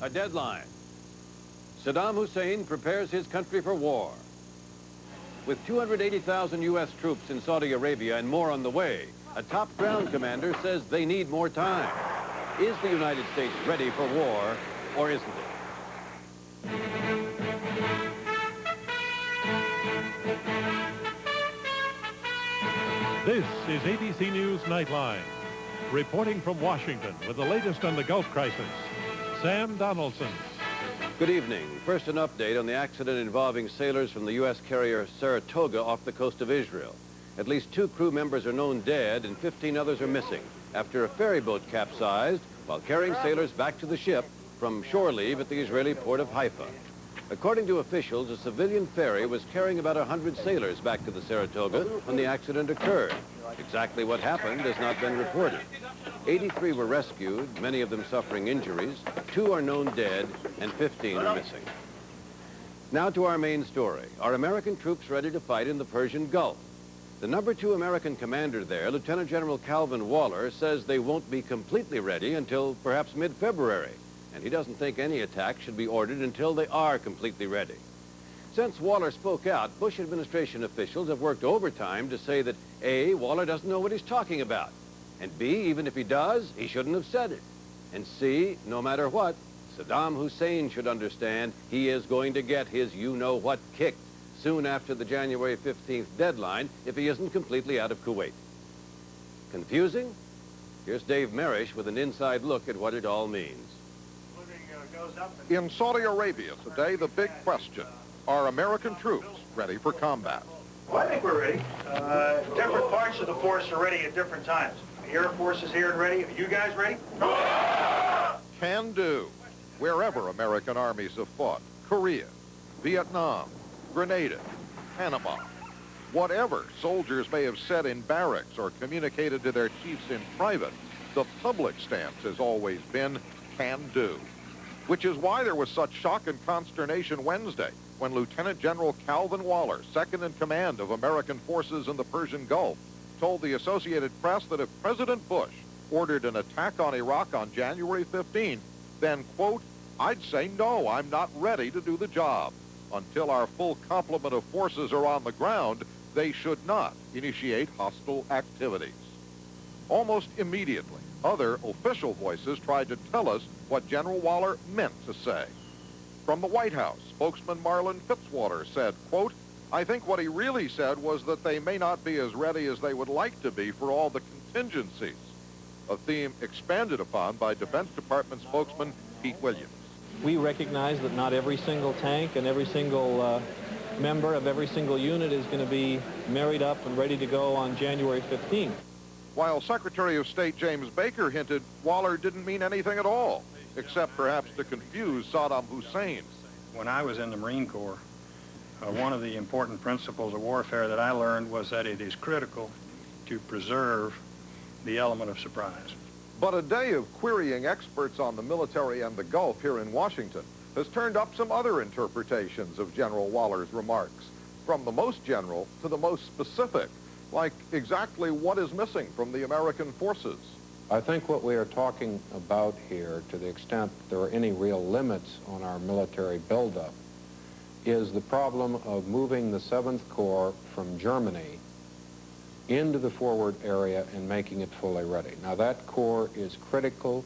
A deadline. Saddam Hussein prepares his country for war. With 280,000 U.S. troops in Saudi Arabia and more on the way, a top ground commander says they need more time. Is the United States ready for war, or isn't it? This is ABC News Nightline. Reporting from Washington with the latest on the Gulf crisis, Sam Donaldson. Good evening. First, an update on the accident involving sailors from the U.S. carrier Saratoga off the coast of Israel. At least 2 crew members are known dead and 15 others are missing after a ferry boat capsized while carrying sailors back to the ship from shore leave at the Israeli port of Haifa. According to officials, a civilian ferry was carrying about 100 sailors back to the Saratoga when the accident occurred. Exactly what happened has not been reported. 83 were rescued, many of them suffering injuries. 2 are known dead, and 15 are missing. Now to our main story. Are American troops ready to fight in the Persian Gulf? The #2 American commander there, Lieutenant General Calvin Waller, says they won't be completely ready until perhaps mid-February. And he doesn't think any attack should be ordered until they are completely ready. Since Waller spoke out, Bush administration officials have worked overtime to say that A, Waller doesn't know what he's talking about, and B, even if he does, he shouldn't have said it, and C, no matter what, Saddam Hussein should understand he is going to get his you-know-what kicked soon after the January 15th deadline if he isn't completely out of Kuwait. Confusing? Here's Dave Marish with an inside look at what it all means. In Saudi Arabia today, the big question, are American troops ready for combat? Well, I think we're ready. Different parts of the force are ready at different times. The Air Force is here and ready. Are you guys ready? Can do. Wherever American armies have fought, Korea, Vietnam, Grenada, Panama, whatever soldiers may have said in barracks or communicated to their chiefs in private, the public stance has always been can do. Which is why there was such shock and consternation Wednesday when Lieutenant General Calvin Waller, second in command of American forces in the Persian Gulf, told the Associated Press that if President Bush ordered an attack on Iraq on January 15th, then, quote, I'd say no, I'm not ready to do the job. Until our full complement of forces are on the ground, they should not initiate hostile activities. Almost immediately, other official voices tried to tell us what General Waller meant to say. From the White House, spokesman Marlin Fitzwater said, quote, I think what he really said was that they may not be as ready as they would like to be for all the contingencies, a theme expanded upon by Defense Department spokesman Pete Williams. We recognize that not every single tank and every single member of every single unit is going to be married up and ready to go on January 15th. While Secretary of State James Baker hinted Waller didn't mean anything at all, except perhaps to confuse Saddam Hussein. When I was in the Marine Corps, one of the important principles of warfare that I learned was that it is critical to preserve the element of surprise. But a day of querying experts on the military and the Gulf here in Washington has turned up some other interpretations of General Waller's remarks, from the most general to the most specific, like exactly what is missing from the American forces. I think what we are talking about here, to the extent there are any real limits on our military buildup, is the problem of moving the 7th Corps from Germany into the forward area and making it fully ready. Now that corps is critical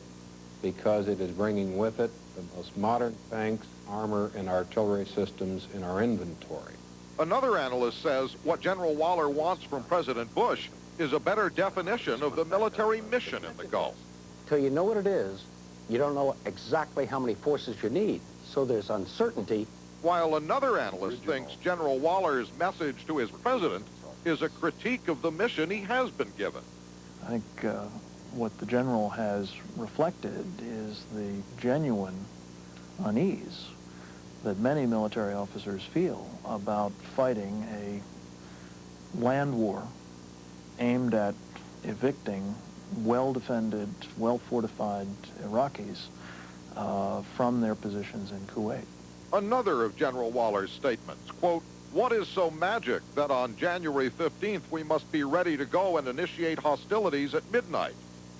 because it is bringing with it the most modern tanks, armor, and artillery systems in our inventory. Another analyst says what General Waller wants from President Bush is a better definition of the military mission in the Gulf. Till you know what it is, you don't know exactly how many forces you need, so there's uncertainty. While another analyst thinks General Waller's message to his president is a critique of the mission he has been given. I think what the general has reflected is the genuine unease that many military officers feel about fighting a land war aimed at evicting well-defended, well-fortified Iraqis from their positions in Kuwait. Another of General Waller's statements, quote, what is so magic that on January 15th we must be ready to go and initiate hostilities at midnight?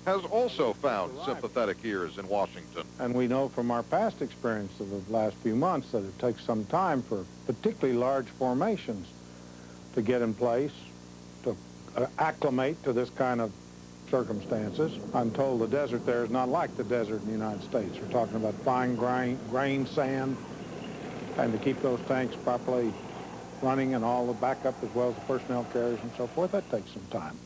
has also found sympathetic ears in Washington. And we know from our past experience of the last few months that it takes some time for particularly large formations to get in place, to acclimate to this kind of circumstances. I'm told the desert there is not like the desert in the United States. We're talking about fine grain sand, and to keep those tanks properly running and all the backup as well as the personnel carriers and so forth, that takes some time.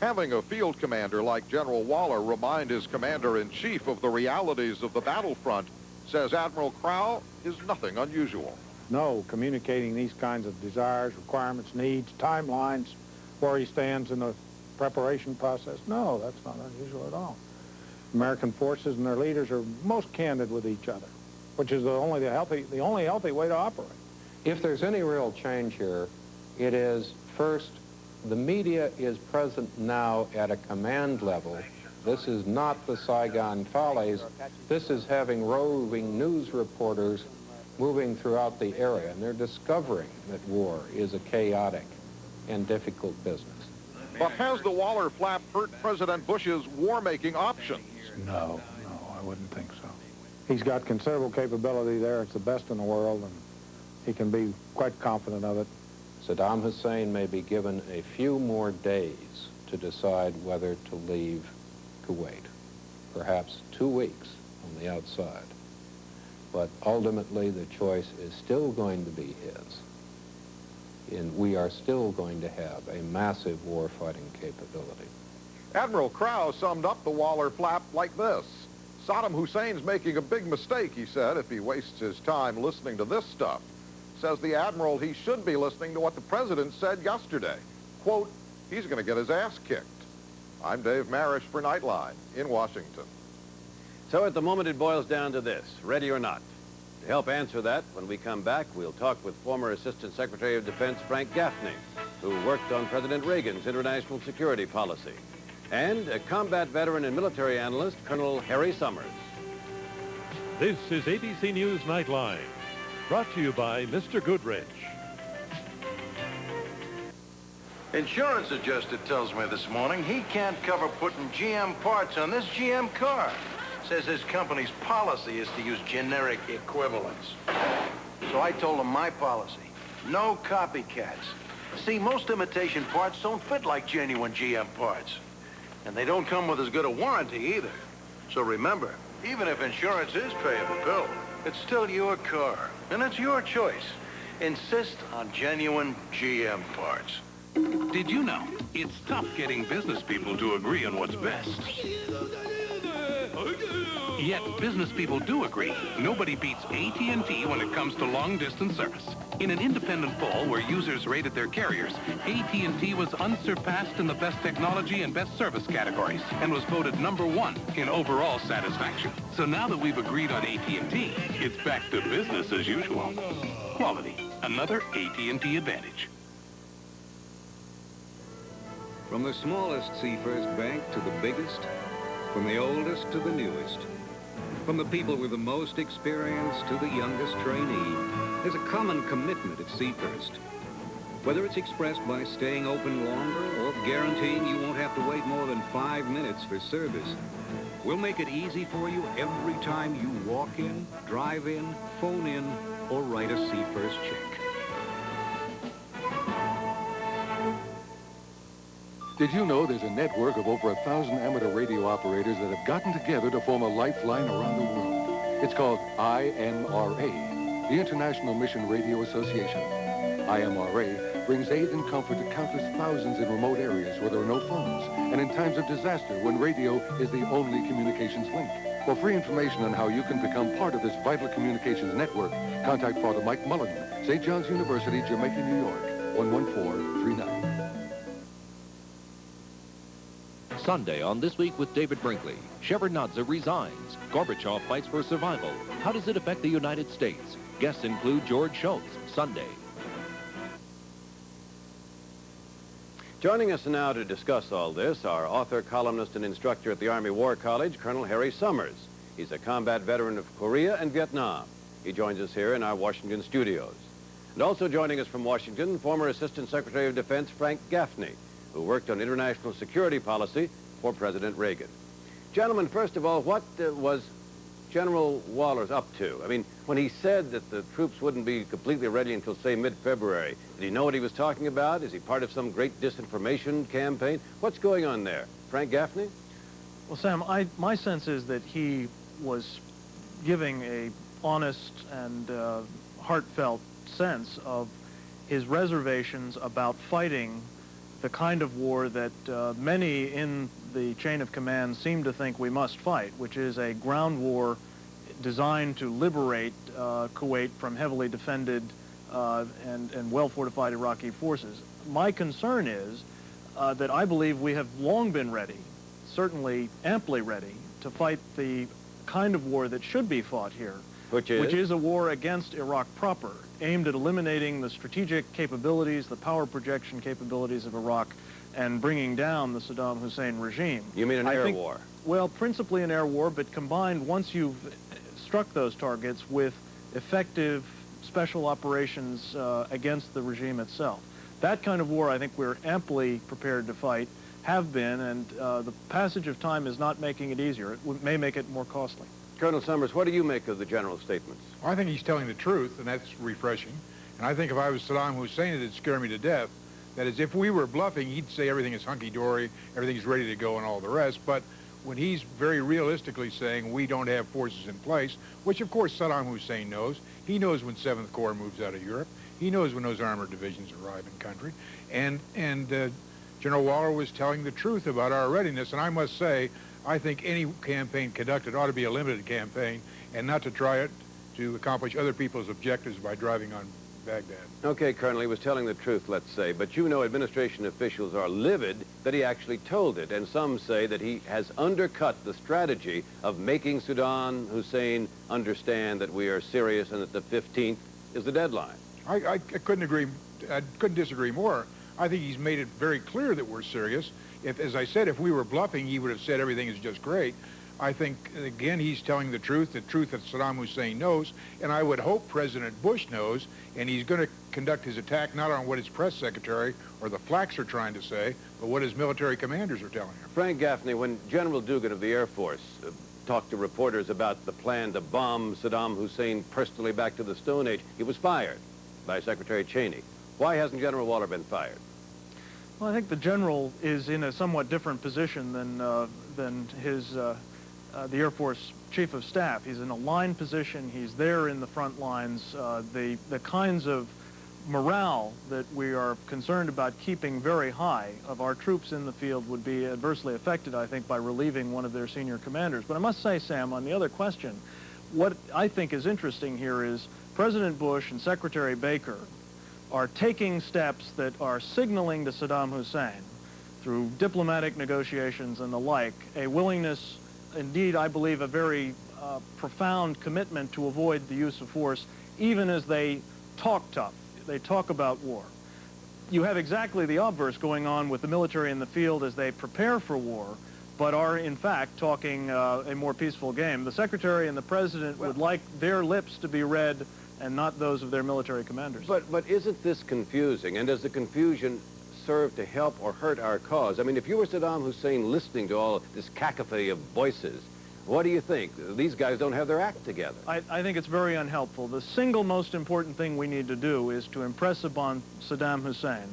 Having a field commander like General Waller remind his commander-in-chief of the realities of the battlefront, says Admiral Crowe, is nothing unusual. No, communicating these kinds of desires, requirements, needs, timelines, where he stands in the preparation process, no, that's not unusual at all. American forces and their leaders are most candid with each other, which is the only healthy way to operate. If there's any real change here, it is, first, the media is present now at a command level. This is not the Saigon Follies. This is having roving news reporters moving throughout the area, and they're discovering that war is a chaotic and difficult business. But has the Waller flap hurt President Bush's war-making options? No, I wouldn't think so. He's got considerable capability there. It's the best in the world, and he can be quite confident of it. Saddam Hussein may be given a few more days to decide whether to leave Kuwait, perhaps 2 weeks on the outside. But ultimately, the choice is still going to be his. And we are still going to have a massive war-fighting capability. Admiral Crowe summed up the Waller flap like this. Saddam Hussein's making a big mistake, he said, if he wastes his time listening to this stuff. Says the Admiral he should be listening to what the President said yesterday. Quote, he's going to get his ass kicked. I'm Dave Marish for Nightline in Washington. So at the moment it boils down to this, ready or not. To help answer that, when we come back, we'll talk with former Assistant Secretary of Defense Frank Gaffney, who worked on President Reagan's international security policy, and a combat veteran and military analyst, Colonel Harry Summers. This is ABC News Nightline, brought to you by Mr. Goodrich. Insurance adjuster tells me this morning he can't cover putting GM parts on this GM car. Says his company's policy is to use generic equivalents. So I told him my policy, no copycats. See, most imitation parts don't fit like genuine GM parts. And they don't come with as good a warranty either. So remember, even if insurance is paying the bill, it's still your car, and it's your choice. Insist on genuine GM parts. Did you know it's tough getting business people to agree on what's best? Yet business people do agree. Nobody beats AT&T when it comes to long-distance service. In an independent poll where users rated their carriers, AT&T was unsurpassed in the best technology and best service categories and was voted #1 in overall satisfaction. So now that we've agreed on AT&T, it's back to business as usual. Quality, another AT&T advantage. From the smallest Seafirst Bank to the biggest, from the oldest to the newest, from the people with the most experience to the youngest trainee, there's a common commitment at Seafirst. Whether it's expressed by staying open longer or guaranteeing you won't have to wait more than 5 minutes for service, we'll make it easy for you every time you walk in, drive in, phone in, or write a Seafirst check. Did you know there's a network of over 1,000 amateur radio operators that have gotten together to form a lifeline around the world? It's called IMRA, the International Mission Radio Association. IMRA brings aid and comfort to countless thousands in remote areas where there are no phones, and in times of disaster when radio is the only communications link. For free information on how you can become part of this vital communications network, contact Father Mike Mullen, St. John's University, Jamaica, New York, 11439. Sunday on This Week with David Brinkley. Shevardnadze resigns. Gorbachev fights for survival. How does it affect the United States? Guests include George Shultz. Sunday. Joining us now to discuss all this, our author, columnist, and instructor at the Army War College, Colonel Harry Summers. He's a combat veteran of Korea and Vietnam. He joins us here in our Washington studios. And also joining us from Washington, former Assistant Secretary of Defense Frank Gaffney, who worked on international security policy for President Reagan. Gentlemen, first of all, what was General Waller's up to? I mean, when he said that the troops wouldn't be completely ready until, say, mid-February, did he know what he was talking about? Is he part of some great disinformation campaign? What's going on there? Frank Gaffney? Well, Sam, my sense is that he was giving a honest and heartfelt sense of his reservations about fighting the kind of war that many in the chain of command seem to think we must fight, which is a ground war designed to liberate Kuwait from heavily defended and well-fortified Iraqi forces. My concern is that I believe we have long been ready, certainly amply ready, to fight the kind of war that should be fought here, which is a war against Iraq proper, aimed at eliminating the strategic capabilities, the power projection capabilities of Iraq, and bringing down the Saddam Hussein regime. You mean an air war? Well, principally an air war, but combined, once you've struck those targets, with effective special operations against the regime itself. That kind of war I think we're amply prepared to fight, have been, and the passage of time is not making it easier. It may make it more costly. Colonel Summers, what do you make of the general's statements? Well, I think he's telling the truth, and that's refreshing. And I think if I was Saddam Hussein, it'd scare me to death. That is, if we were bluffing, he'd say everything is hunky-dory, everything's ready to go and all the rest. But when he's very realistically saying we don't have forces in place, which of course Saddam Hussein knows. He knows when 7th Corps moves out of Europe. He knows when those armored divisions arrive in country. And General Waller was telling the truth about our readiness. And I must say, I think any campaign conducted ought to be a limited campaign and not to try it to accomplish other people's objectives by driving on Baghdad. Okay, Colonel, he was telling the truth, let's say, but you know administration officials are livid that he actually told it, and some say that he has undercut the strategy of making Saddam Hussein understand that we are serious and that the 15th is the deadline. I couldn't agree, I couldn't disagree more. I think he's made it very clear that we're serious. If, as I said, if we were bluffing, he would have said everything is just great. I think, again, he's telling the truth that Saddam Hussein knows, and I would hope President Bush knows, and he's going to conduct his attack not on what his press secretary or the flaks are trying to say, but what his military commanders are telling him. Frank Gaffney, when General Dugan of the Air Force talked to reporters about the plan to bomb Saddam Hussein personally back to the Stone Age, he was fired by Secretary Cheney. Why hasn't General Waller been fired? Well, I think the general is in a somewhat different position than his the Air Force Chief of Staff. He's in a line position. He's there in the front lines. The kinds of morale that we are concerned about keeping very high of our troops in the field would be adversely affected, I think, by relieving one of their senior commanders. But I must say, Sam, on the other question, what I think is interesting here is President Bush and Secretary Baker are taking steps that are signaling to Saddam Hussein, through diplomatic negotiations and the like, a willingness, indeed, I believe, a very profound commitment to avoid the use of force, even as they talk tough. They talk about war. You have exactly the obverse going on with the military in the field as they prepare for war, but are, in fact, talking a more peaceful game. The Secretary and the President would like their lips to be read and not those of their military commanders. But isn't this confusing? And does the confusion serve to help or hurt our cause? I mean, if you were Saddam Hussein listening to all this cacophony of voices, what do you think? These guys don't have their act together. I think it's very unhelpful. The single most important thing we need to do is to impress upon Saddam Hussein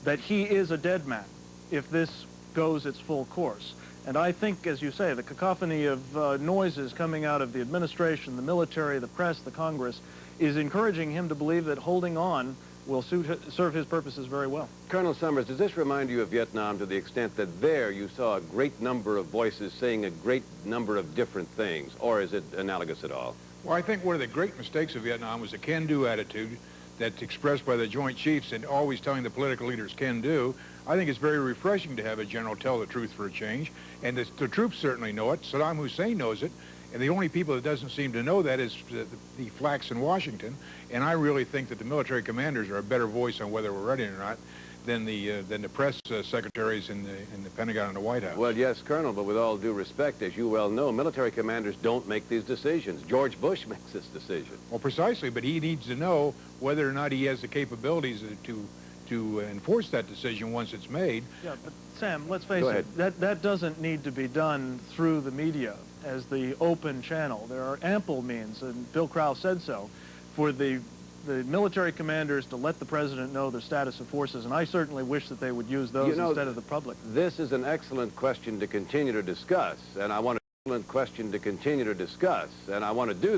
that he is a dead man if this goes its full course. And I think, as you say, the cacophony of noises coming out of the administration, the military, the press, the Congress, is encouraging him to believe that holding on will serve his purposes very well. Colonel Summers, does this remind you of Vietnam to the extent that there you saw a great number of voices saying a great number of different things, or is it analogous at all? Well, I think one of the great mistakes of Vietnam was the can-do attitude that's expressed by the Joint Chiefs and always telling the political leaders can do. I think it's very refreshing to have a general tell the truth for a change, and the troops certainly know it. Saddam Hussein knows it. And the only people that doesn't seem to know that is the flaks in Washington. And I really think that the military commanders are a better voice on whether we're ready or not than the press secretaries in the Pentagon and the White House. Well, yes, Colonel, but with all due respect, as you well know, military commanders don't make these decisions. George Bush makes this decision. Well, precisely, but he needs to know whether or not he has the capabilities to to enforce that decision once it's made. Yeah, but Sam, let's face Go it, ahead. that doesn't need to be done through the media as the open channel. There are ample means, and Bill Krause said so, for the military commanders to let the president know the status of forces, and I certainly wish that they would use those instead of the public. This is an excellent question to continue to discuss, and I want to do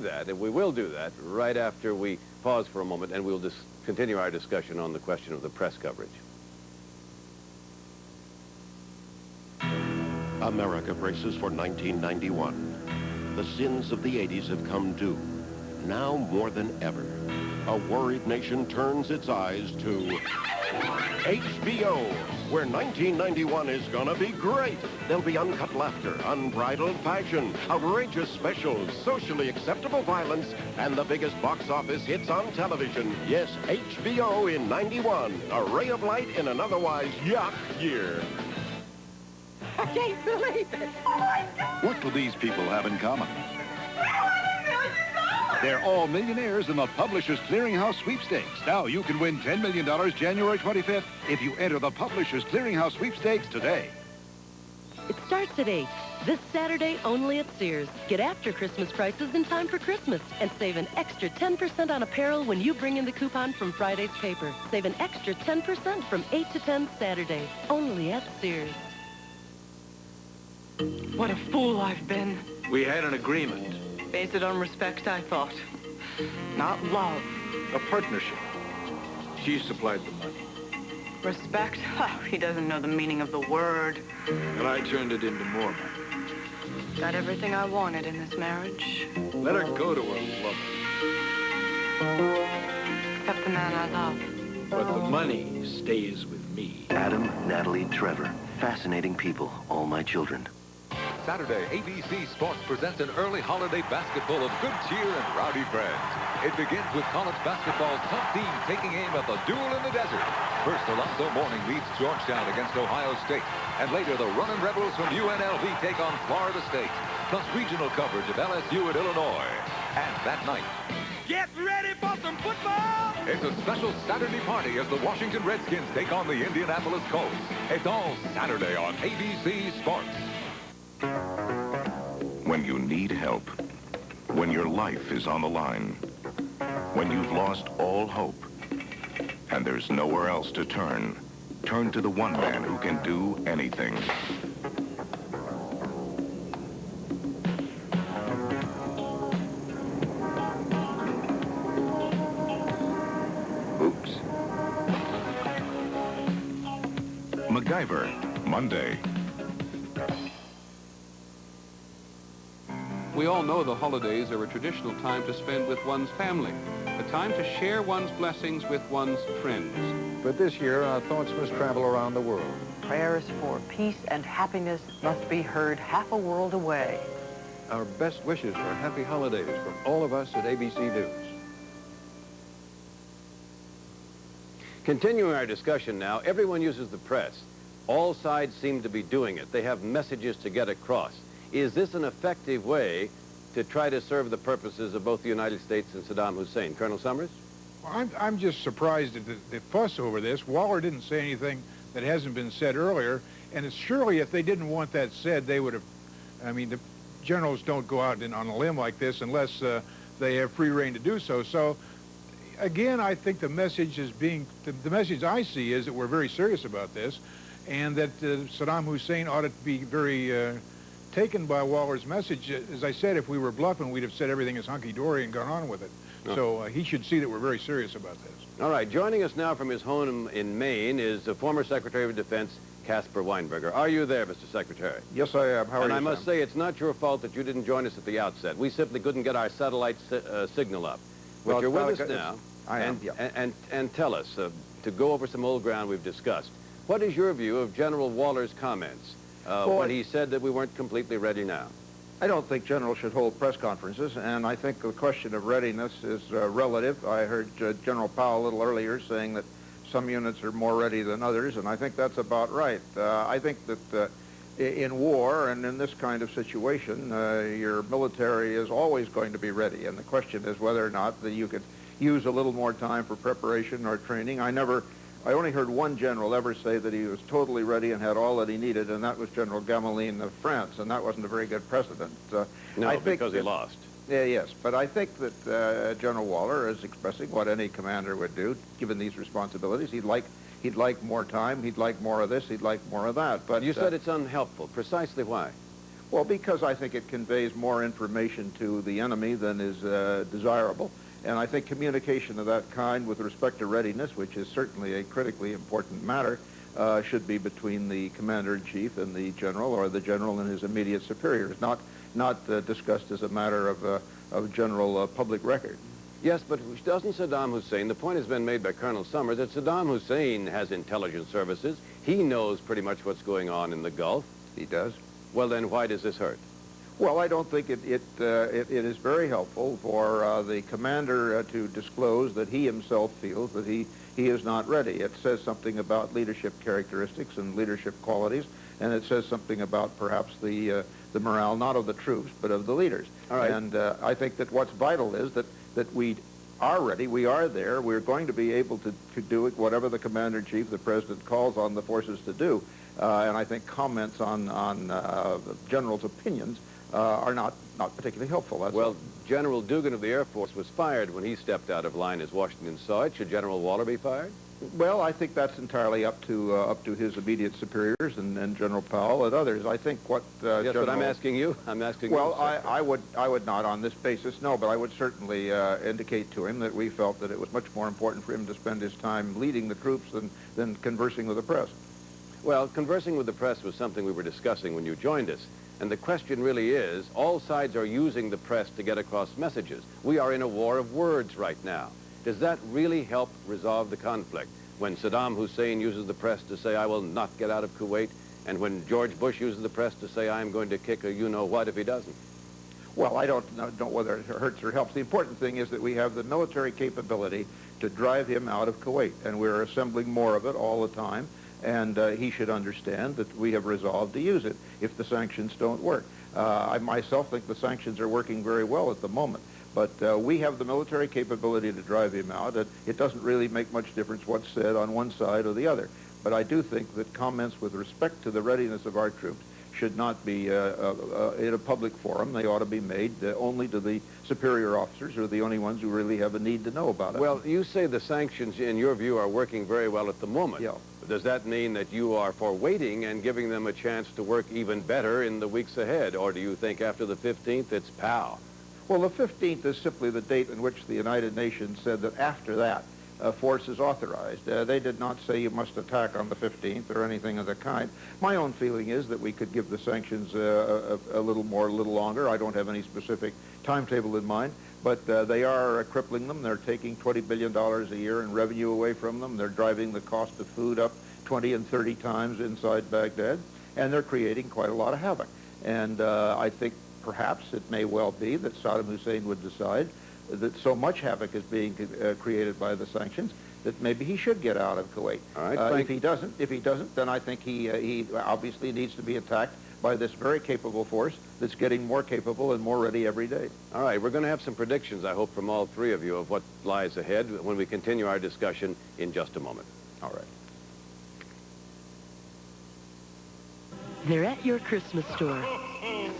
that, and we will do that right after we pause for a moment, and we'll just continue our discussion on the question of the press coverage. America braces for 1991. The sins of the 80s have come due. Now more than ever, a worried nation turns its eyes to HBO, where 1991 is gonna be great. There'll be uncut laughter, unbridled passion, outrageous specials, socially acceptable violence, and the biggest box office hits on television. Yes, HBO in 91, a ray of light in an otherwise yuck year. I can't believe it. Oh, my God. What do these people have in common? They're all millionaires in the Publishers Clearinghouse Sweepstakes. Now you can win $10 million January 25th if you enter the Publishers Clearinghouse Sweepstakes today. It starts at 8. This Saturday only at Sears. Get after Christmas prices in time for Christmas and save an extra 10% on apparel when you bring in the coupon from Friday's paper. Save an extra 10% from 8 to 10 Saturday. Only at Sears. What a fool I've been. We had an agreement. Based it on respect, I thought. Not love. A partnership. She supplied the money. Respect? Oh, he doesn't know the meaning of the word. And I turned it into more money. Got everything I wanted in this marriage. Let her go to her lover. Except the man I love. But the money stays with me. Adam, Natalie, Trevor. Fascinating people, all my children. Saturday, ABC Sports presents an early holiday basket full of good cheer and rowdy friends. It begins with college basketball's top team taking aim at the duel in the desert. First, Alonzo Mourning leads Georgetown against Ohio State. And later, the Runnin' Rebels from UNLV take on Florida State. Plus regional coverage of LSU at Illinois. And that night, Get ready for some football! it's a special Saturday party as the Washington Redskins take on the Indianapolis Colts. It's all Saturday on ABC Sports. When you need help, when your life is on the line, when you've lost all hope, and there's nowhere else to turn, turn to the one man who can do anything. Oops. MacGyver, Monday. We all know the holidays are a traditional time to spend with one's family, a time to share one's blessings with one's friends. But this year, our thoughts must travel around the world. Prayers for peace and happiness must be heard half a world away. Our best wishes for happy holidays from all of us at ABC News. Continuing our discussion now, everyone uses the press. All sides seem to be doing it. They have messages to get across. Is this an effective way to try to serve the purposes of both the United States and Saddam Hussein? Colonel Summers? Well, I'm just surprised at the fuss over this. Waller didn't say anything that hasn't been said earlier, and it's surely if they didn't want that said, they would have, I mean, the generals don't go out on a limb like this unless they have free rein to do so. So, again, I think the message is the message I see is that we're very serious about this, and that Saddam Hussein ought to be very taken by Waller's message. As I said, if we were bluffing, we'd have said everything is hunky-dory and gone on with it. Oh. So he should see that we're very serious about this. All right, joining us now from his home in Maine is the former Secretary of Defense, Caspar Weinberger. Are you there, Mr. Secretary? Yes, I am. How are you, And I must Sam? say, it's not your fault that you didn't join us at the outset. We simply couldn't get our satellite signal up. But Well, you're with it's us not now. I am, And tell us, to go over some old ground we've discussed, what is your view of General Waller's comments when he said that we weren't completely ready now? I don't think generals should hold press conferences, and I think the question of readiness is relative. I heard General Powell a little earlier saying that some units are more ready than others, and I think that's about right. I think that in war and in this kind of situation, your military is always going to be ready, and the question is whether or not that you could use a little more time for preparation or training. I never I only heard one general ever say that he was totally ready and had all that he needed, and that was General Gamelin of France, and that wasn't a very good precedent. No, because he lost. Yes, but I think that General Waller is expressing what any commander would do, given these responsibilities. He'd like more time, he'd like more of this, he'd like more of that. But you said it's unhelpful. Precisely why? Well, because I think it conveys more information to the enemy than is desirable. And I think communication of that kind with respect to readiness, which is certainly a critically important matter, should be between the commander-in-chief and the general, or the general and his immediate superiors, not discussed as a matter of general public record. Yes, but doesn't Saddam Hussein, the point has been made by Colonel Summers, that Saddam Hussein has intelligence services. He knows pretty much what's going on in the Gulf. He does. Well, then why does this hurt? Well, I don't think it is very helpful for the commander to disclose that he himself feels that he is not ready. It says something about leadership characteristics and leadership qualities, and it says something about perhaps the morale, not of the troops, but of the leaders. All right. And I think that what's vital is that we are ready, we are there, we're going to be able to do it, whatever the commander-in-chief, the president, calls on the forces to do. And I think comments on the general's opinions are not particularly helpful. That's well, General Dugan of the Air Force was fired when he stepped out of line as Washington saw it. Should General Waller be fired? Well, I think that's entirely up to his immediate superiors and General Powell and others. I think what yes, General... but I'm asking you. I'm asking well, you. Well, I would not on this basis, no, but I would certainly indicate to him that we felt that it was much more important for him to spend his time leading the troops than conversing with the press. Well, conversing with the press was something we were discussing when you joined us. And the question really is, all sides are using the press to get across messages. We are in a war of words right now. Does that really help resolve the conflict? When Saddam Hussein uses the press to say, I will not get out of Kuwait, and when George Bush uses the press to say, I'm going to kick a you-know-what if he doesn't? Well, I don't know whether it hurts or helps. The important thing is that we have the military capability to drive him out of Kuwait, and we're assembling more of it all the time. And he should understand that we have resolved to use it if the sanctions don't work. I myself think the sanctions are working very well at the moment, but we have the military capability to drive him out. It doesn't really make much difference what's said on one side or the other. But I do think that comments with respect to the readiness of our troops should not be in a public forum. They ought to be made only to the superior officers, who are the only ones who really have a need to know about it. Well, you say the sanctions, in your view, are working very well at the moment. Yeah. Does that mean that you are for waiting and giving them a chance to work even better in the weeks ahead? Or do you think after the 15th, it's pow? Well, the 15th is simply the date in which the United Nations said that after that, force is authorized. They did not say you must attack on the 15th or anything of the kind. My own feeling is that we could give the sanctions a little more, a little longer. I don't have any specific timetable in mind, but they are crippling them. They're taking $20 billion a year in revenue away from them. They're driving the cost of food up 20 and 30 times inside Baghdad, and they're creating quite a lot of havoc. And I think perhaps it may well be that Saddam Hussein would decide that so much havoc is being created by the sanctions that maybe he should get out of Kuwait. All right, if he doesn't, then I think he obviously needs to be attacked by this very capable force that's getting more capable and more ready every day. All right, we're going to have some predictions, I hope, from all three of you of what lies ahead when we continue our discussion in just a moment. All right. They're at your Christmas store.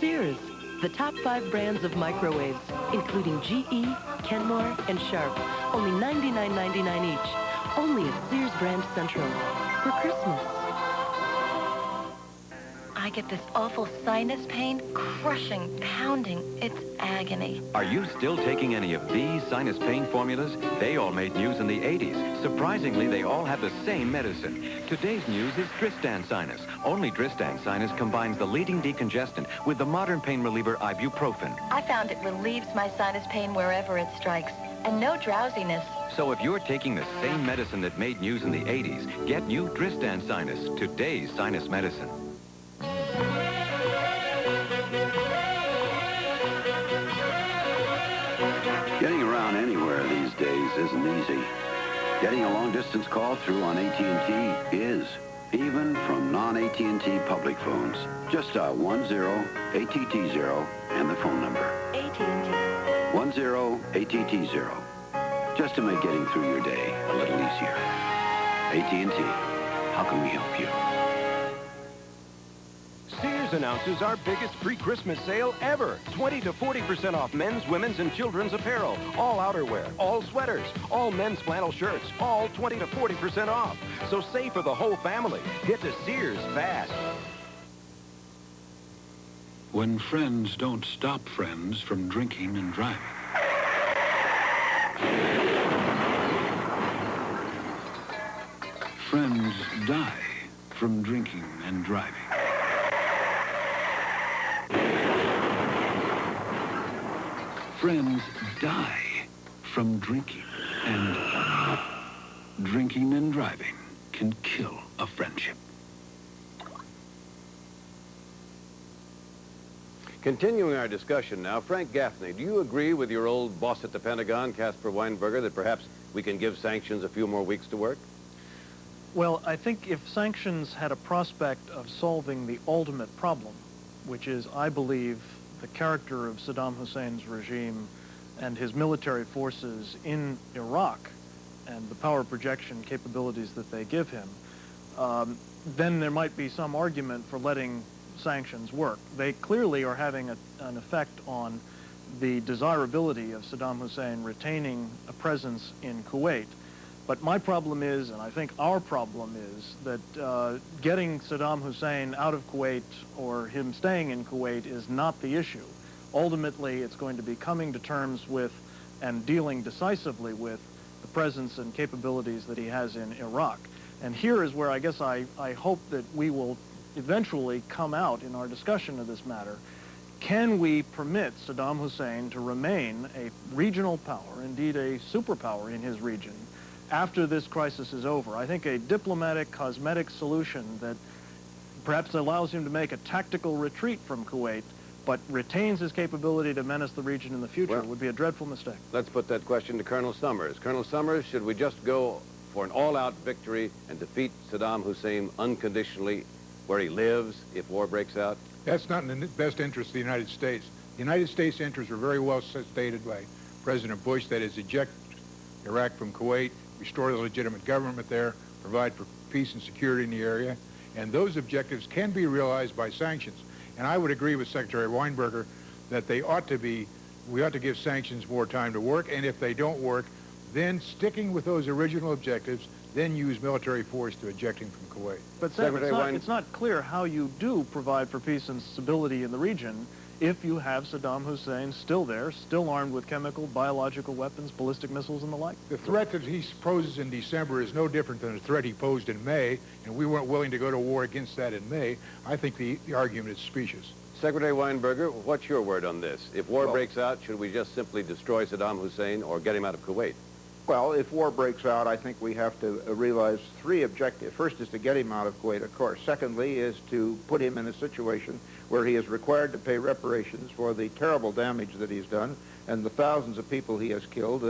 Sears, the top 5 brands of microwaves, including GE, Kenmore, and Sharp. Only $99.99 each. Only at Sears Brand Central for Christmas. I get this awful sinus pain, crushing, pounding. It's agony. Are you still taking any of these sinus pain formulas? They all made news in the 80s. Surprisingly, they all have the same medicine. Today's news is Dristan Sinus. Only Dristan Sinus combines the leading decongestant with the modern pain reliever ibuprofen. I found it relieves my sinus pain wherever it strikes, and no drowsiness. So if you're taking the same medicine that made news in the 80s, get new Dristan Sinus, today's sinus medicine. Getting around anywhere these days isn't easy. Getting a long-distance call through on AT&T is, even from non-AT&T public phones. Just dial 10-ATT-0 and the phone number. AT&T. 10-ATT-0. Just to make getting through your day a little easier. AT&T, how can we help you? Sears announces our biggest pre-Christmas sale ever. 20 to 40% off men's, women's, and children's apparel. All outerwear, all sweaters, all men's flannel shirts, all 20 to 40% off. So save for the whole family. Get to Sears fast. When friends don't stop friends from drinking and driving. Friends die from drinking and driving. Friends die from drinking and driving can kill a friendship. Continuing our discussion now, Frank Gaffney, do you agree with your old boss at the Pentagon, Caspar Weinberger, that perhaps we can give sanctions a few more weeks to work? Well, I think if sanctions had a prospect of solving the ultimate problem, which is, I believe, the character of Saddam Hussein's regime and his military forces in Iraq and the power projection capabilities that they give him, then there might be some argument for letting sanctions work. They clearly are having an effect on the desirability of Saddam Hussein retaining a presence in Kuwait. But my problem is, and I think our problem is, that getting Saddam Hussein out of Kuwait or him staying in Kuwait is not the issue. Ultimately, it's going to be coming to terms with and dealing decisively with the presence and capabilities that he has in Iraq. And here is where I guess I hope that we will eventually come out in our discussion of this matter. Can we permit Saddam Hussein to remain a regional power, indeed a superpower in his region, after this crisis is over? I think a diplomatic, cosmetic solution that perhaps allows him to make a tactical retreat from Kuwait, but retains his capability to menace the region in the future would be a dreadful mistake. Let's put that question to Colonel Summers. Colonel Summers, should we just go for an all-out victory and defeat Saddam Hussein unconditionally where he lives if war breaks out? That's not in the best interest of the United States. The United States' interests are very well stated by President Bush, that is, eject Iraq from Kuwait, restore the legitimate government there, provide for peace and security in the area, and those objectives can be realized by sanctions. And I would agree with Secretary Weinberger that we ought to give sanctions more time to work, and if they don't work, then sticking with those original objectives, then use military force to eject him from Kuwait. But Sam, it's not clear how you do provide for peace and stability in the region if you have Saddam Hussein still there, still armed with chemical, biological weapons, ballistic missiles, and the like. The threat that he poses in December is no different than the threat he posed in May, and we weren't willing to go to war against that in May. I think the argument is specious. Secretary Weinberger, what's your word on this? If war breaks out, should we just simply destroy Saddam Hussein or get him out of Kuwait? Well, if war breaks out, I think we have to realize three objectives. First is to get him out of Kuwait, of course. Secondly is to put him in a situation where he is required to pay reparations for the terrible damage that he's done and the thousands of people he has killed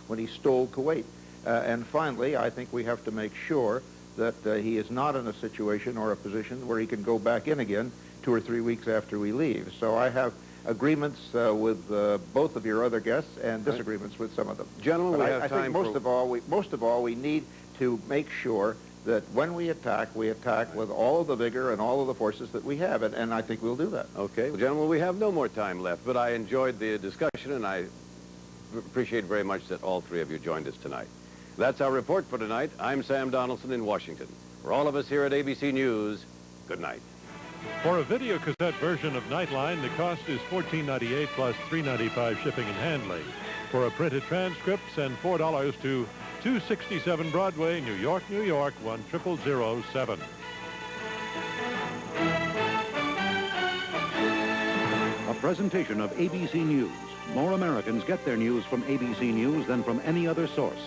when he stole Kuwait. And finally, I think we have to make sure that he is not in a situation or a position where he can go back in again 2 or 3 weeks after we leave. So I have agreements with both of your other guests and disagreements with some of them. Gentlemen, but we have I time think most of all, we need to make sure that when we attack with all of the vigor and all of the forces that we have, and I think we'll do that. Okay. Well, gentlemen, we have no more time left, but I enjoyed the discussion, and I appreciate very much that all three of you joined us tonight. That's our report for tonight. I'm Sam Donaldson in Washington. For all of us here at ABC News, good night. For a video cassette version of Nightline, the cost is $14.98 plus $3.95 shipping and handling. For a printed transcript, send $4 to 267 Broadway, New York, New York, 10007. A presentation of ABC News. More Americans get their news from ABC News than from any other source.